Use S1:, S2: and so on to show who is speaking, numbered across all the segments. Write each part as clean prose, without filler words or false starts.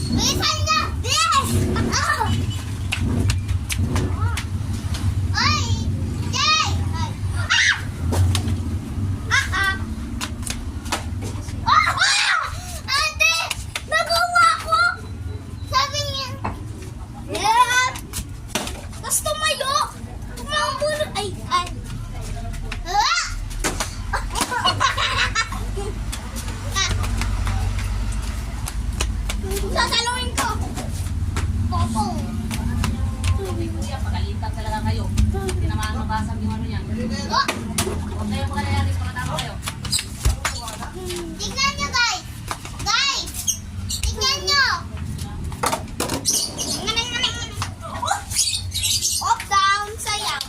S1: Bilisan niya! Bilis! Ay! Jay! Ay! Ate! Nagawa ko! Sabi niya. Yeah! Tapos tumayo! Tumambulot! Ay! Ay! Sasalawin ko! Popo!
S2: Pagalitan talaga kayo. Tinamaan mabasag yung ano yan.
S1: Oh!
S2: Huwag kayo magalayalis, makatama kayo.
S1: Tingnan nyo, guys! Guys! Tingnan nyo! Up, down, sayaw.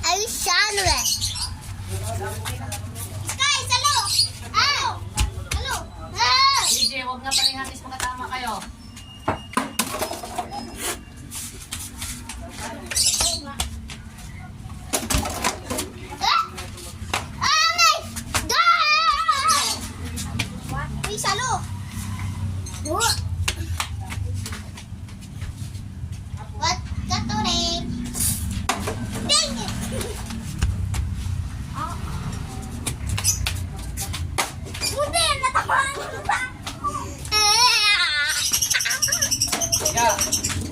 S1: Ay, shalwe. Sky, salo! Ah! Salo! Ah!
S2: DJ, huwag nga parihatis, makatama kayo.
S1: Uy, salo! What? Katuring? Dang it! Hindi! Natamaan ko pa!
S3: Ya,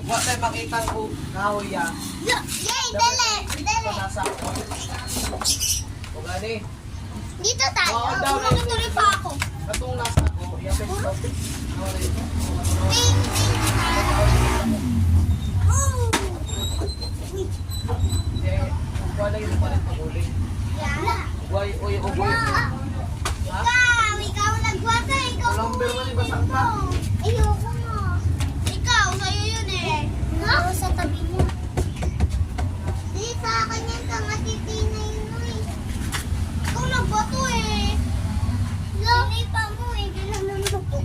S3: huwag tayo makita ko kahoy ya.
S1: Yay! Dali! Dali!
S3: Nasa ako. O gani,
S1: Dito tayo.
S3: Oo, daw.
S1: Makituloy pa ako.
S3: katong nasa ako, yapit ko.
S1: Ting! Oh!
S3: Wala yun pa rin pag-uli.
S1: Yala!
S3: Uy, uy, uy.
S1: Ikaw nagwata, ikaw
S3: Walang
S1: bumili
S3: berman, iba saan ka?
S1: dito. Ayoko na. Ikaw, sa'yo yun eh. Ako sa tabi niya. Di, sa akin yan ka nga titina yun eh. Ikaw nagbato eh. Sinipa mo eh, ginanon mo po.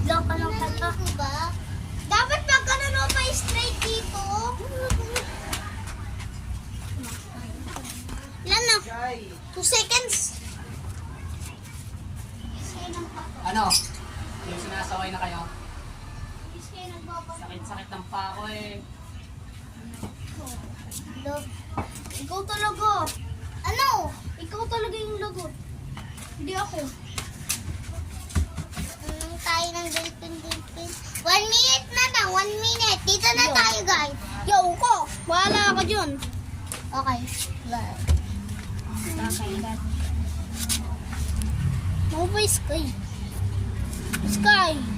S1: Lo ka lang kata. Dapat pagkanon mo pa straight dito. Ilan na? 2 seconds.
S2: Ano? Yung sinasaway na kayo? Sakit-sakit ng pa ako eh.
S1: Ikaw talaga. Ano? Ikaw talaga yung lagot. Hindi ako. Anong tayo ng delpin? 1 minute na lang. 1 minute. Dito na tayo, guys. Yo ko. Wala ka dyan. Okay. Bye. Mo ba Sky? Sky.